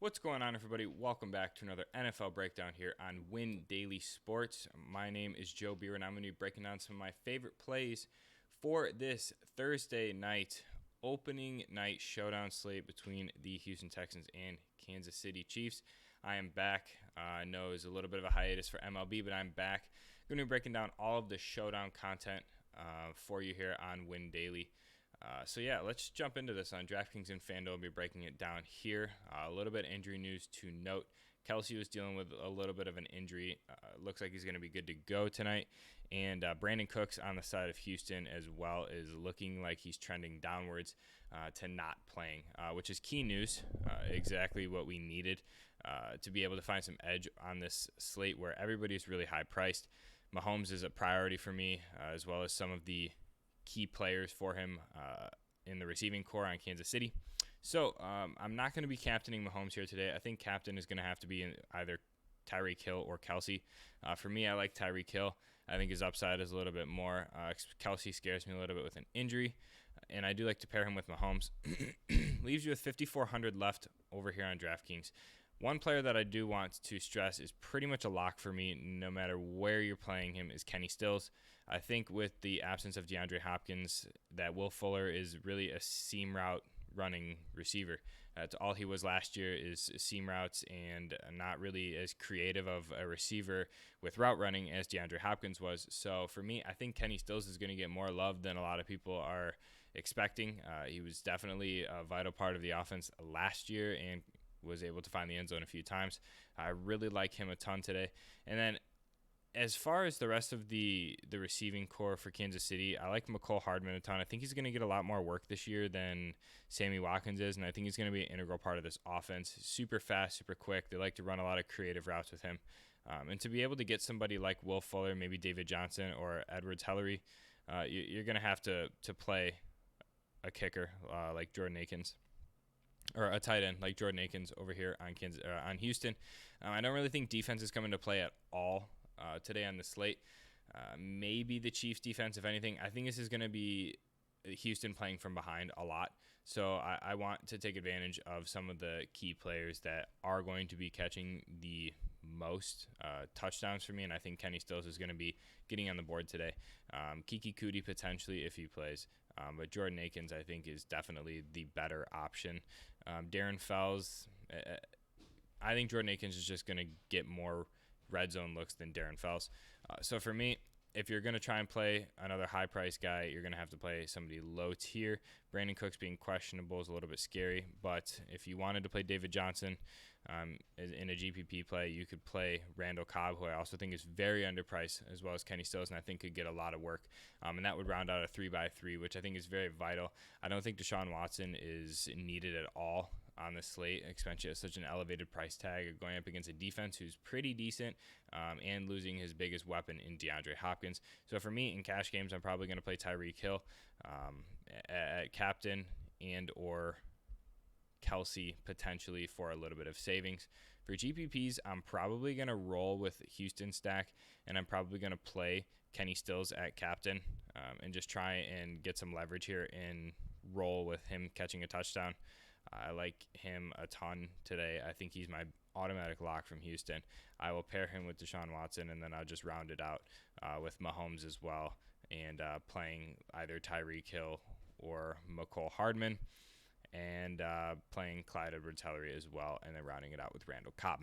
What's going on, everybody? Welcome back to another NFL breakdown here on Win Daily Sports. My name is Joe Biewer, and I'm going to be breaking down some of my favorite plays for this Thursday night opening night showdown slate between the Houston Texans and Kansas City Chiefs. I am back. I know it's a little bit of a hiatus for MLB, but I'm back. I'm going to be breaking down all of the showdown content for you here on Win Daily. Let's jump into this on DraftKings and FanDuel. I'll be breaking it down here. A little bit of injury news to note. Kelsey was dealing with a little bit of an injury. Looks like he's going to be good to go tonight. And Brandon Cooks on the side of Houston as well is looking like he's trending downwards to not playing, which is key news, exactly what we needed to be able to find some edge on this slate where everybody's really high priced. Mahomes is a priority for me, as well as some of the key players for him in the receiving core on Kansas City. So I'm not going to be captaining Mahomes here today. I think captain is going to have to be in either Tyreek Hill or Kelsey. For me, I like Tyreek Hill. I think his upside is a little bit more. Kelsey scares me a little bit with an injury, and I do like to pair him with Mahomes. Leaves you with 5,400 left over here on DraftKings. One player that I do want to stress is pretty much a lock for me, no matter where you're playing him, is Kenny Stills. I think with the absence of DeAndre Hopkins, that Will Fuller is really a seam route running receiver. That's all he was last year, is seam routes, and not really as creative of a receiver with route running as DeAndre Hopkins was. So for me, I think Kenny Stills is going to get more love than a lot of people are expecting. He was definitely a vital part of the offense last year and was able to find the end zone a few times. I really like him a ton today. And then as far as the rest of the receiving core for Kansas City, I like Mecole Hardman a ton. I think he's going to get a lot more work this year than Sammy Watkins is, and I think he's going to be an integral part of this offense. Super fast, super quick. They like to run a lot of creative routes with him. And to be able to get somebody like Will Fuller, maybe David Johnson or Edwards-Helaire, you're going to have to play a kicker like Jordan Akins, or a tight end like Jordan Akins over here on Houston. I don't really think defense is coming to play at all today on the slate. Maybe the Chiefs defense, if anything. I think this is going to be Houston playing from behind a lot. So I want to take advantage of some of the key players that are going to be catching the most touchdowns for me, and I think Kenny Stills is going to be getting on the board today. Kiki Kuti potentially if he plays, but Jordan Akins I think is definitely the better option. Darren Fells, I think Jordan Akins is just going to get more red zone looks than Darren Fells. So for me, if you're going to try and play another high-priced guy, you're going to have to play somebody low tier. Brandon Cooks being questionable is a little bit scary, but if you wanted to play David Johnson in a GPP play, you could play Randall Cobb, who I also think is very underpriced, as well as Kenny Stills, and I think could get a lot of work. And that would round out a 3x3, which I think is very vital. I don't think Deshaun Watson is needed at all on the slate, especially at such an elevated price tag, going up against a defense who's pretty decent and losing his biggest weapon in DeAndre Hopkins. So for me, in cash games, I'm probably going to play Tyreek Hill at captain and or Kelsey potentially for a little bit of savings. For GPPs, I'm probably going to roll with Houston stack, and I'm probably going to play Kenny Stills at captain and just try and get some leverage here and roll with him catching a touchdown. I like him a ton today. I think he's my automatic lock from Houston. I will pair him with Deshaun Watson, and then I'll just round it out with Mahomes as well, and playing either Tyreek Hill or Mecole Hardman, and playing Clyde Edwards-Helaire as well, and then rounding it out with Randall Cobb.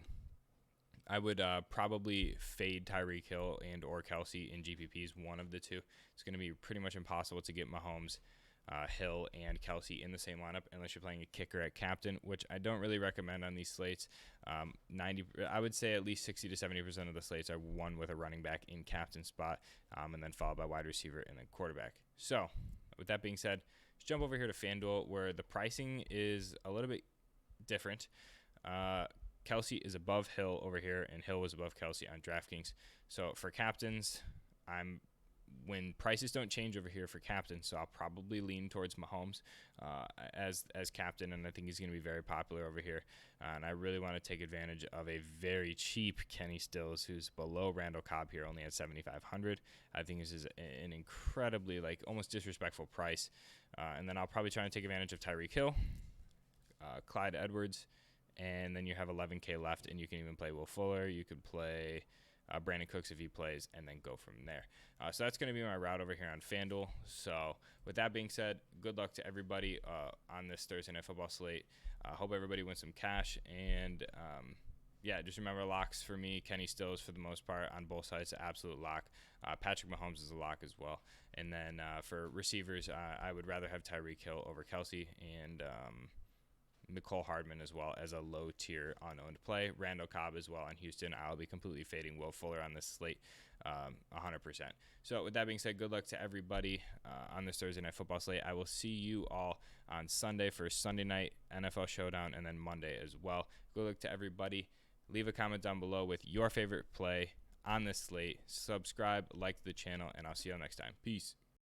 I would probably fade Tyreek Hill and or Kelsey in GPPs, one of the two. It's going to be pretty much impossible to get Mahomes, Hill, and Kelsey in the same lineup unless you're playing a kicker at captain, which I don't really recommend on these slates. I would say at least 60 to 70% of the slates are won with a running back in captain spot, and then followed by wide receiver and then quarterback. So with that being said, let's jump over here to FanDuel, where the pricing is a little bit different. Kelsey is above Hill over here, and Hill was above Kelsey on DraftKings. So for captains, when prices don't change over here for captain, so I'll probably lean towards Mahomes as captain, and I think he's going to be very popular over here. And I really want to take advantage of a very cheap Kenny Stills, who's below Randall Cobb here, only at $7,500. I think this is an incredibly, almost disrespectful price. And then I'll probably try and take advantage of Tyreek Hill, Clyde Edwards, and then you have 11K left, and you can even play Will Fuller. You could play Brandon Cooks if he plays, and then go from there. So that's going to be my route over here on FanDuel. So with that being said, good luck to everybody on this Thursday Night Football slate. Hope everybody wins some cash, and just remember locks for me. Kenny Stills for the most part on both sides, absolute lock. Patrick Mahomes is a lock as well. And then for receivers, I would rather have Tyreek Hill over Kelsey, and Nicole Hardman as well as a low tier unowned play. Randall Cobb as well on Houston. I'll be completely fading Will Fuller on this slate 100%. So with that being said, good luck to everybody on this Thursday Night Football slate. I will see you all on Sunday for Sunday Night NFL Showdown, and then Monday as well. Good luck to everybody. Leave a comment down below with your favorite play on this slate. Subscribe, like the channel, and I'll see you all next time. Peace.